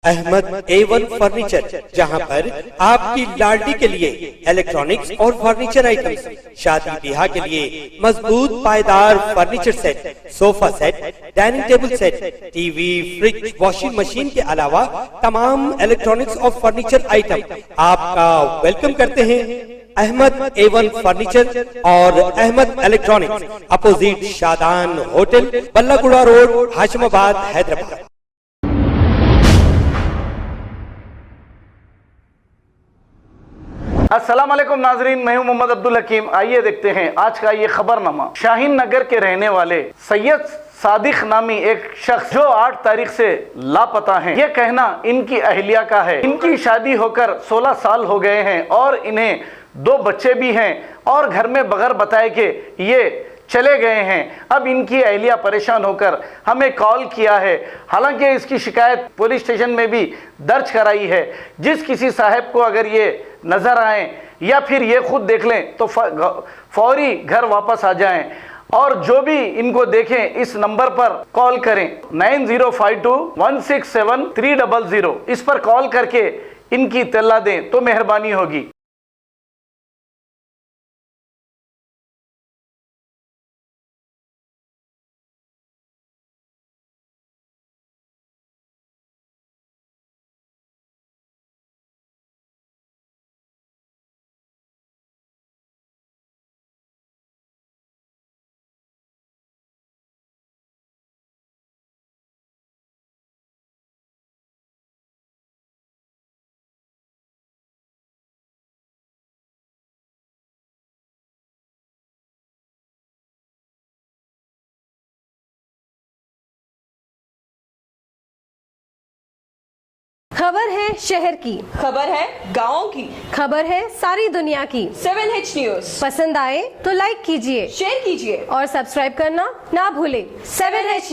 Ahmad A1 furniture, जहां पर आपकी लाडली के लिए इलेक्ट्रॉनिक्स और फर्नीचर आइटम्स, शादी ब्याह के लिए मजबूत पायदार furniture set, sofa set, dining table set, TV, fridge, washing machine के अलावा तमाम इलेक्ट्रॉनिक्स और फर्नीचर आइटम आपका वेलकम करते हैं। अहमद A1 फर्नीचर और Ahmed electronics, opposite Shadan hotel, Ballaguda road, Hashimabad, Hyderabad. अस्सलाम वालेकुम नाजरीन, मैं हूं मोहम्मद अब्दुल हकीम। आइए देखते हैं आज का ये खबरनामा। शाहीन नगर के रहने वाले सैयद सादिक नामी एक शख्स जो 8 तारीख से लापता हैं, ये कहना इनकी अहलिया का है। इनकी शादी होकर 16 साल हो गए हैं और इन्हें 2 बच्चे भी हैं और घर में बगैर बताए के ये चले गए हैं। अब इनकी अहलिया परेशान होकर हमें कॉल किया है। हालांकि इसकी शिकायत पुलिस स्टेशन में भी दर्ज कराई है। जिस किसी साहब को अगर ये नज़र आए या फिर ये खुद देख लें तो फौरी घर वापस आ जाएं और जो भी इनको देखें इस नंबर पर कॉल करें 9052167300। इस पर कॉल करके इनकी इत्तला दें तो मेहरबानी होगी। खबर है शहर की, खबर है गाँव की, खबर है सारी दुनिया की। 7H न्यूज पसंद आए तो लाइक कीजिए, शेयर कीजिए और सब्सक्राइब करना ना भूलें। 7H news.